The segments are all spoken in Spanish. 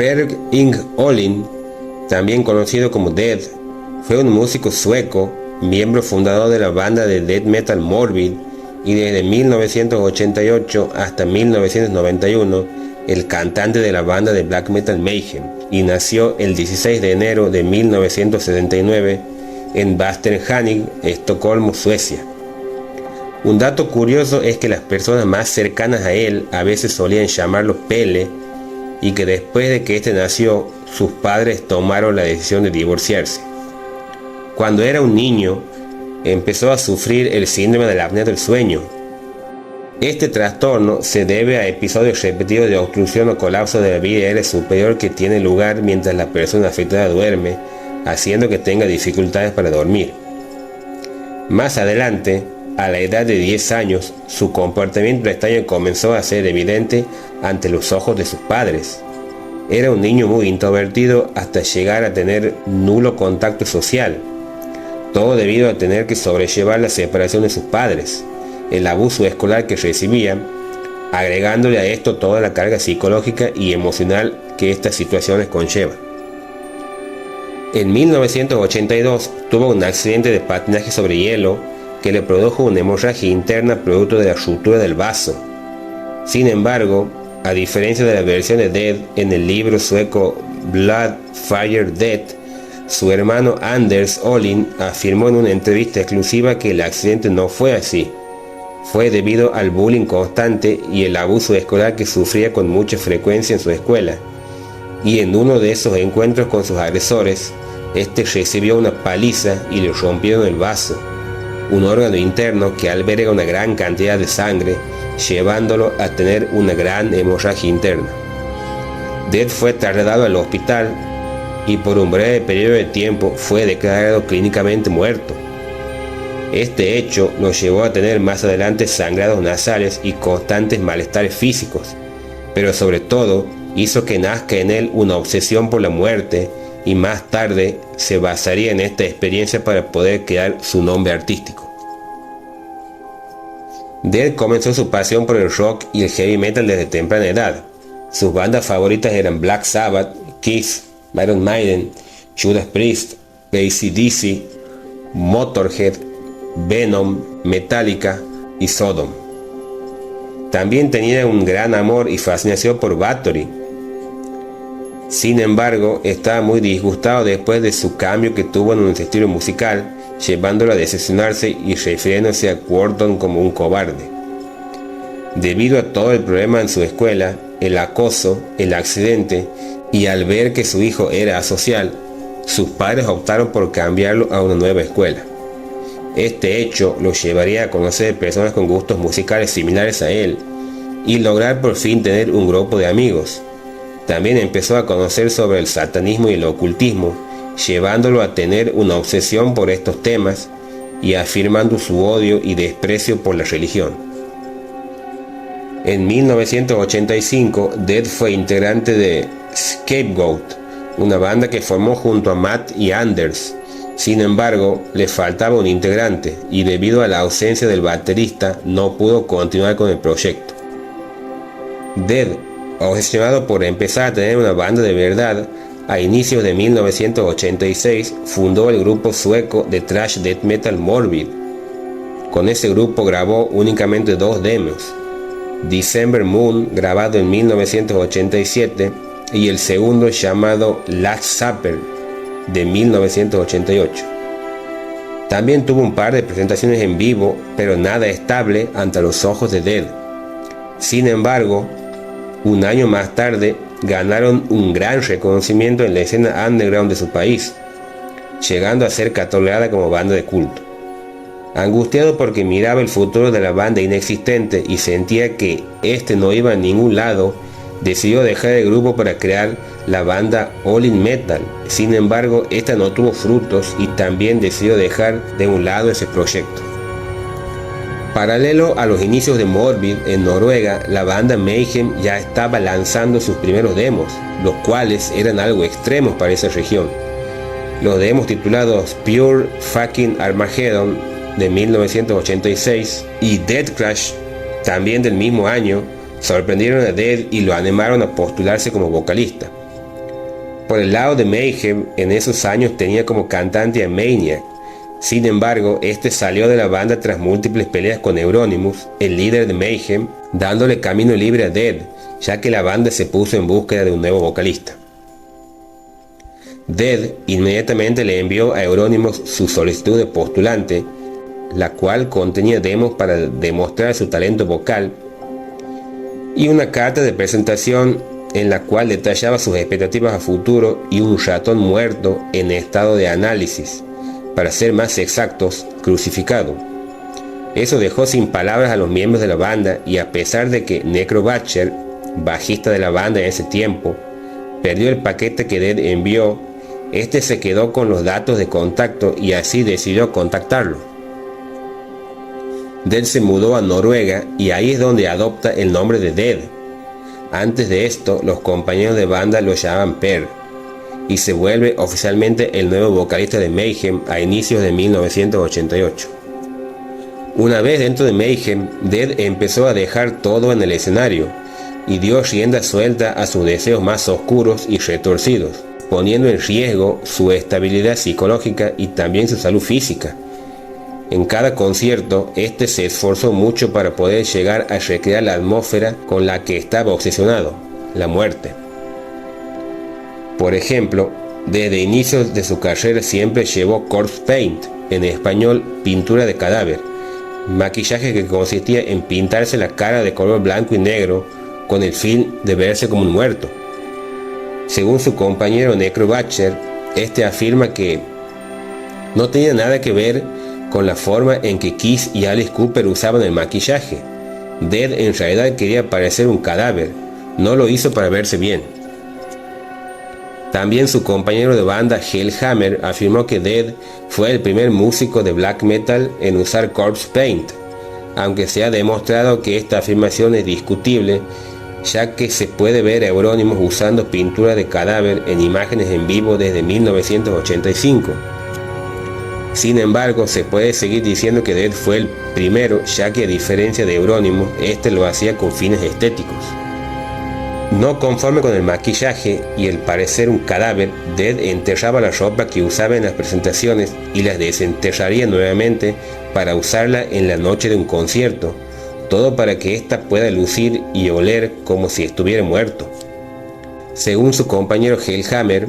Per-Ing Olin, también conocido como Dead, fue un músico sueco, miembro fundador de la banda de death metal Morbid, y desde 1988 hasta 1991 el cantante de la banda de black metal Mayhem, y nació el 16 de enero de 1979 en Västerhaninge, Estocolmo, Suecia. Un dato curioso es que las personas más cercanas a él a veces solían llamarlo Pele, y que después de que este nació, sus padres tomaron la decisión de divorciarse. Cuando era un niño, empezó a sufrir el síndrome de la apnea del sueño. Este trastorno se debe a episodios repetidos de obstrucción o colapso de la vía aérea superior que tiene lugar mientras la persona afectada duerme, haciendo que tenga dificultades para dormir. Más adelante, a la edad de 10 años, su comportamiento extraño comenzó a ser evidente ante los ojos de sus padres. Era un niño muy introvertido hasta llegar a tener nulo contacto social. Todo debido a tener que sobrellevar la separación de sus padres, el abuso escolar que recibía, agregándole a esto toda la carga psicológica y emocional que estas situaciones conllevan. En 1982 tuvo un accidente de patinaje sobre hielo que le produjo una hemorragia interna producto de la ruptura del vaso. Sin embargo, a diferencia de la versión de Dead en el libro sueco Blood, Fire, Death, su hermano Anders Olin afirmó en una entrevista exclusiva que el accidente no fue así. Fue debido al bullying constante y el abuso escolar que sufría con mucha frecuencia en su escuela. Y en uno de esos encuentros con sus agresores, este recibió una paliza y le rompieron el vaso, un órgano interno que alberga una gran cantidad de sangre, llevándolo a tener una gran hemorragia interna. Dead fue trasladado al hospital y por un breve periodo de tiempo fue declarado clínicamente muerto. Este hecho lo llevó a tener más adelante sangrados nasales y constantes malestares físicos, pero sobre todo hizo que nazca en él una obsesión por la muerte, y más tarde se basaría en esta experiencia para poder crear su nombre artístico. Dead comenzó su pasión por el rock y el heavy metal desde temprana edad. Sus bandas favoritas eran Black Sabbath, Kiss, Iron Maiden, Judas Priest, AC/DC, Motorhead, Venom, Metallica y Sodom. También tenía un gran amor y fascinación por Bathory. Sin embargo, estaba muy disgustado después de su cambio que tuvo en un estilo musical, llevándolo a decepcionarse y refiriéndose a Quorthon como un cobarde. Debido a todo el problema en su escuela, el acoso, el accidente, y al ver que su hijo era asocial, sus padres optaron por cambiarlo a una nueva escuela. Este hecho lo llevaría a conocer personas con gustos musicales similares a él y lograr por fin tener un grupo de amigos. También empezó a conocer sobre el satanismo y el ocultismo, llevándolo a tener una obsesión por estos temas y afirmando su odio y desprecio por la religión. En 1985, Dead fue integrante de Scapegoat, una banda que formó junto a Matt y Anders. Sin embargo, le faltaba un integrante y debido a la ausencia del baterista no pudo continuar con el proyecto. Dead, obsesionado por empezar a tener una banda de verdad, a inicios de 1986 fundó el grupo sueco de thrash death metal Morbid. Con ese grupo grabó únicamente 2 demos, December Moon, grabado en 1987, y el segundo llamado Last Supper, de 1988. También tuvo un par de presentaciones en vivo, pero nada estable ante los ojos de Dead. Sin embargo, un año más tarde ganaron un gran reconocimiento en la escena underground de su país, llegando a ser catalogada como banda de culto. Angustiado porque miraba el futuro de la banda inexistente y sentía que este no iba a ningún lado, decidió dejar el grupo para crear la banda All In Metal. Sin embargo, esta no tuvo frutos y también decidió dejar de un lado ese proyecto. Paralelo a los inicios de Morbid en Noruega, la banda Mayhem ya estaba lanzando sus primeros demos, los cuales eran algo extremos para esa región. Los demos titulados Pure Fucking Armageddon de 1986 y Dead Crash, también del mismo año, sorprendieron a Dead y lo animaron a postularse como vocalista. Por el lado de Mayhem, en esos años tenía como cantante a Maniac. Sin embargo, este salió de la banda tras múltiples peleas con Euronymous, el líder de Mayhem, dándole camino libre a Dead, ya que la banda se puso en búsqueda de un nuevo vocalista. Dead inmediatamente le envió a Euronymous su solicitud de postulante, la cual contenía demos para demostrar su talento vocal, y una carta de presentación en la cual detallaba sus expectativas a futuro y un ratón muerto en estado de análisis, para ser más exactos, crucificado. Eso dejó sin palabras a los miembros de la banda, y a pesar de que Necro Butcher, bajista de la banda en ese tiempo, perdió el paquete que Dead envió, este se quedó con los datos de contacto y así decidió contactarlo. Dead se mudó a Noruega y ahí es donde adopta el nombre de Dead. Antes de esto, los compañeros de banda lo llamaban Per, y se vuelve oficialmente el nuevo vocalista de Mayhem a inicios de 1988. Una vez dentro de Mayhem, Dead empezó a dejar todo en el escenario y dio rienda suelta a sus deseos más oscuros y retorcidos, poniendo en riesgo su estabilidad psicológica y también su salud física. En cada concierto, este se esforzó mucho para poder llegar a recrear la atmósfera con la que estaba obsesionado, la muerte. Por ejemplo, desde inicios de su carrera siempre llevó corpse paint, en español pintura de cadáver, maquillaje que consistía en pintarse la cara de color blanco y negro con el fin de verse como un muerto. Según su compañero Necro Butcher, este afirma que no tenía nada que ver con la forma en que Kiss y Alice Cooper usaban el maquillaje. Dead en realidad quería parecer un cadáver, no lo hizo para verse bien. También su compañero de banda Hellhammer afirmó que Dead fue el primer músico de black metal en usar corpse paint, aunque se ha demostrado que esta afirmación es discutible, ya que se puede ver a Euronymous usando pintura de cadáver en imágenes en vivo desde 1985. Sin embargo, se puede seguir diciendo que Dead fue el primero, ya que a diferencia de Euronymous, este lo hacía con fines estéticos. No conforme con el maquillaje y el parecer un cadáver, Dead enterraba la ropa que usaba en las presentaciones y las desenterraría nuevamente para usarla en la noche de un concierto, todo para que ésta pueda lucir y oler como si estuviera muerto. Según su compañero Hellhammer,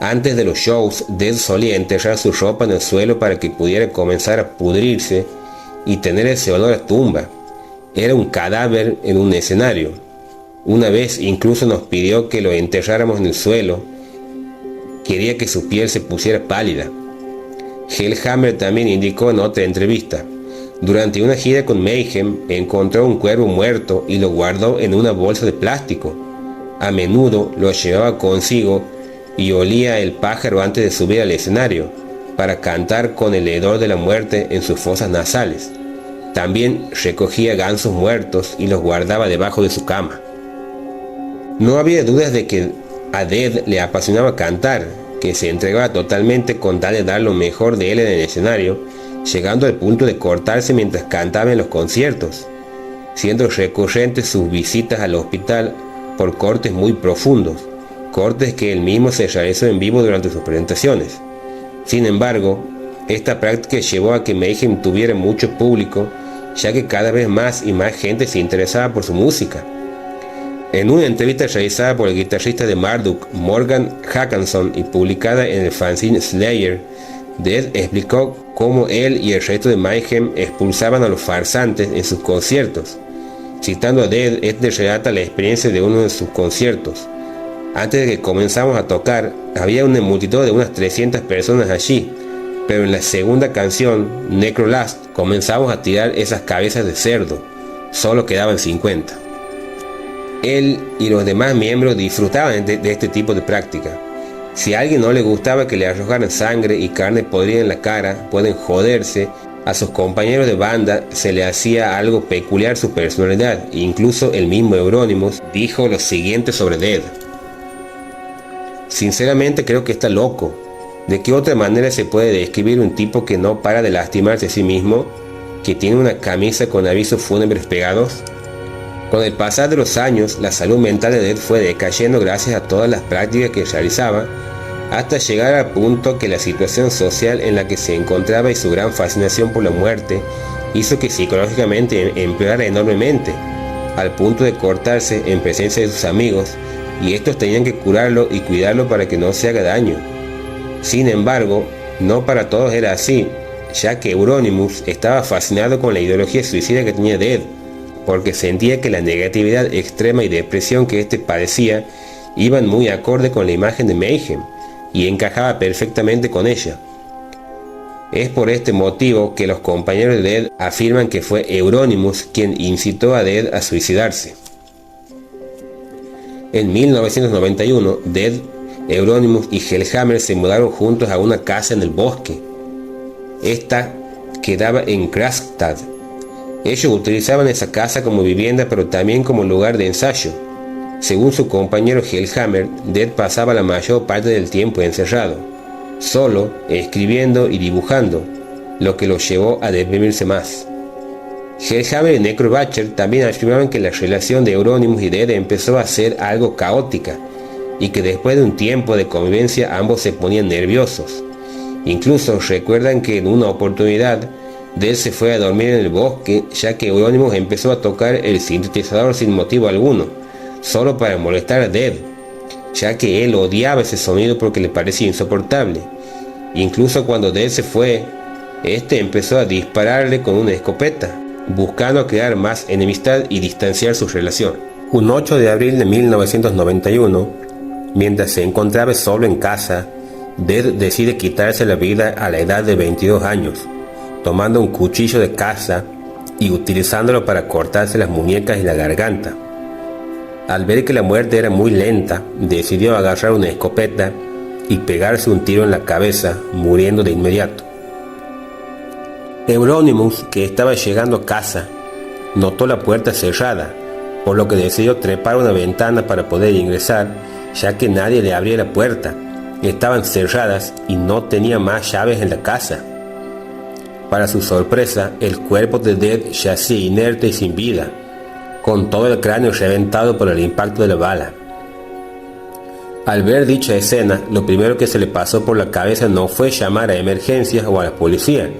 antes de los shows, Dead solía enterrar su ropa en el suelo para que pudiera comenzar a pudrirse y tener ese olor a tumba. Era un cadáver en un escenario. Una vez incluso nos pidió que lo enterráramos en el suelo. Quería que su piel se pusiera pálida. Hellhammer también indicó en otra entrevista: durante una gira con Mayhem encontró un cuervo muerto y lo guardó en una bolsa de plástico. A menudo lo llevaba consigo y olía el pájaro antes de subir al escenario, para cantar con el hedor de la muerte en sus fosas nasales. También recogía gansos muertos y los guardaba debajo de su cama. No había dudas de que a Dead le apasionaba cantar, que se entregaba totalmente con tal de dar lo mejor de él en el escenario, llegando al punto de cortarse mientras cantaba en los conciertos, siendo recurrentes sus visitas al hospital por cortes muy profundos, cortes que él mismo se realizó en vivo durante sus presentaciones. Sin embargo, esta práctica llevó a que Mayhem tuviera mucho público, ya que cada vez más y más gente se interesaba por su música. En una entrevista realizada por el guitarrista de Marduk, Morgan Hackanson, y publicada en el fanzine Slayer, Dead explicó cómo él y el resto de Mayhem expulsaban a los farsantes en sus conciertos. Citando a Dead, este relata la experiencia de uno de sus conciertos. Antes de que comenzamos a tocar, había una multitud de unas 300 personas allí, pero en la segunda canción, Necrolast, comenzamos a tirar esas cabezas de cerdo. Solo quedaban 50. Él y los demás miembros disfrutaban de este tipo de práctica. Si a alguien no le gustaba que le arrojaran sangre y carne podrida en la cara, pueden joderse. A sus compañeros de banda se le hacía algo peculiar su personalidad. Incluso el mismo Euronymous dijo lo siguiente sobre Dead: sinceramente creo que está loco. ¿De qué otra manera se puede describir un tipo que no para de lastimarse a sí mismo, que tiene una camisa con avisos fúnebres pegados? Con el pasar de los años, la salud mental de Dead fue decayendo gracias a todas las prácticas que realizaba, hasta llegar al punto que la situación social en la que se encontraba y su gran fascinación por la muerte hizo que psicológicamente empeorara enormemente, al punto de cortarse en presencia de sus amigos, y estos tenían que curarlo y cuidarlo para que no se haga daño. Sin embargo, no para todos era así, ya que Euronymous estaba fascinado con la ideología suicida que tenía Dead, porque sentía que la negatividad extrema y depresión que éste padecía iban muy acorde con la imagen de Mayhem, y encajaba perfectamente con ella. Es por este motivo que los compañeros de Dead afirman que fue Euronymous quien incitó a Dead a suicidarse. En 1991, Dead, Euronymous y Hellhammer se mudaron juntos a una casa en el bosque. Esta quedaba en Kragstad. Ellos utilizaban esa casa como vivienda, pero también como lugar de ensayo. Según su compañero Hellhammer, Dead pasaba la mayor parte del tiempo encerrado, solo, escribiendo y dibujando, lo que lo llevó a deprimirse más. Hellhammer y Necrobatcher también afirmaban que la relación de Euronymous y Dead empezó a ser algo caótica, y que después de un tiempo de convivencia ambos se ponían nerviosos. Incluso recuerdan que en una oportunidad Dead se fue a dormir en el bosque, ya que Euronymous empezó a tocar el sintetizador sin motivo alguno, solo para molestar a Dead, ya que él odiaba ese sonido porque le parecía insoportable. Incluso cuando Dead se fue, este empezó a dispararle con una escopeta, buscando crear más enemistad y distanciar su relación. Un 8 de abril de 1991, mientras se encontraba solo en casa, Dead decide quitarse la vida a la edad de 22 años, tomando un cuchillo de caza y utilizándolo para cortarse las muñecas y la garganta. Al ver que la muerte era muy lenta, decidió agarrar una escopeta y pegarse un tiro en la cabeza, muriendo de inmediato. Euronymous, que estaba llegando a casa, notó la puerta cerrada, por lo que decidió trepar una ventana para poder ingresar, ya que nadie le abría la puerta. Estaban cerradas y no tenía más llaves en la casa. Para su sorpresa, el cuerpo de Dead yacía inerte y sin vida, con todo el cráneo reventado por el impacto de la bala. Al ver dicha escena, lo primero que se le pasó por la cabeza no fue llamar a emergencias o a la policía,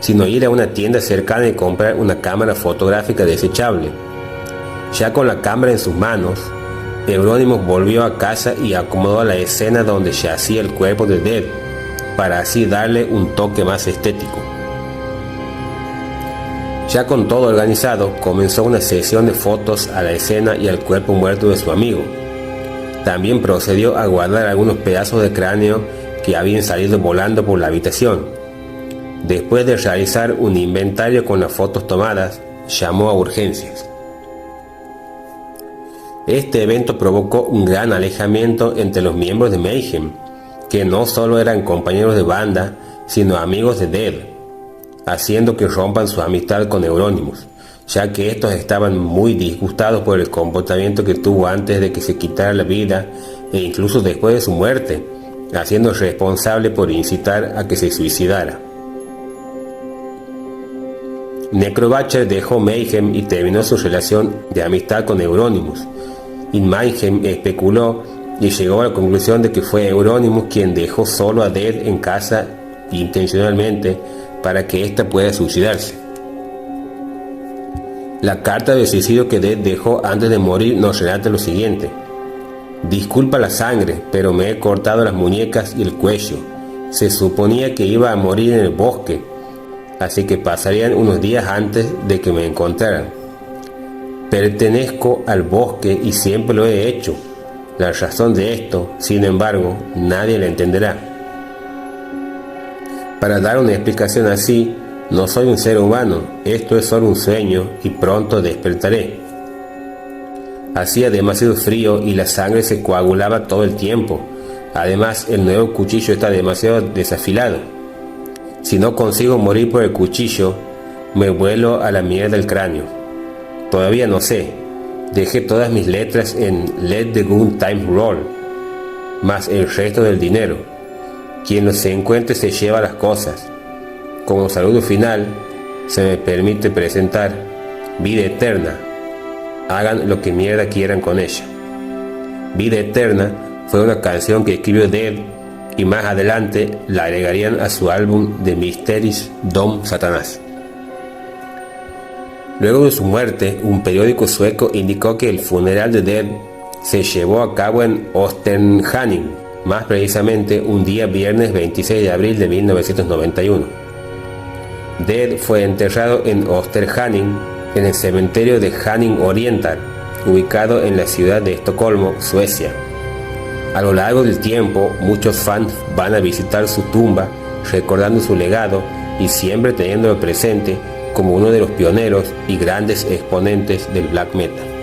sino ir a una tienda cercana y comprar una cámara fotográfica desechable. Ya con la cámara en sus manos, Euronymous volvió a casa y acomodó la escena donde yacía el cuerpo de Dead, para así darle un toque más estético. Ya con todo organizado, comenzó una sesión de fotos a la escena y al cuerpo muerto de su amigo. También procedió a guardar algunos pedazos de cráneo que habían salido volando por la habitación. Después de realizar un inventario con las fotos tomadas, llamó a urgencias. Este evento provocó un gran alejamiento entre los miembros de Mayhem, que no solo eran compañeros de banda, sino amigos de Dead, haciendo que rompan su amistad con Euronymous, ya que estos estaban muy disgustados por el comportamiento que tuvo antes de que se quitara la vida e incluso después de su muerte, haciendo responsable por incitar a que se suicidara. Necrobatcher dejó Mayhem y terminó su relación de amistad con Euronymous, y Mayhem especuló y llegó a la conclusión de que fue Euronymous quien dejó solo a Dead en casa intencionalmente para que ésta pueda suicidarse. La carta de suicidio que Dead dejó antes de morir nos relata lo siguiente: disculpa la sangre, pero me he cortado las muñecas y el cuello. Se suponía que iba a morir en el bosque, así que pasarían unos días antes de que me encontraran. Pertenezco al bosque y siempre lo he hecho. La razón de esto, sin embargo, nadie la entenderá. Para dar una explicación así, no soy un ser humano, esto es solo un sueño y pronto despertaré. Hacía demasiado frío y la sangre se coagulaba todo el tiempo. Además, el nuevo cuchillo está demasiado desafilado. Si no consigo morir por el cuchillo, me vuelo a la mierda el cráneo. Todavía no sé. Dejé todas mis letras en Let the Good Times Roll, más el resto del dinero. Quien se encuentre se lleva las cosas. Como saludo final, se me permite presentar Vida Eterna. Hagan lo que mierda quieran con ella. Vida Eterna fue una canción que escribió Dead y más adelante la agregarían a su álbum The Mysteries Dom Satanás. Luego de su muerte, un periódico sueco indicó que el funeral de Dead se llevó a cabo en Österhaning, más precisamente un día viernes 26 de abril de 1991. Dead fue enterrado en Österhaning, en el cementerio de Haninge Oriental, ubicado en la ciudad de Estocolmo, Suecia. A lo largo del tiempo, muchos fans van a visitar su tumba, recordando su legado y siempre teniéndolo presente como uno de los pioneros y grandes exponentes del black metal.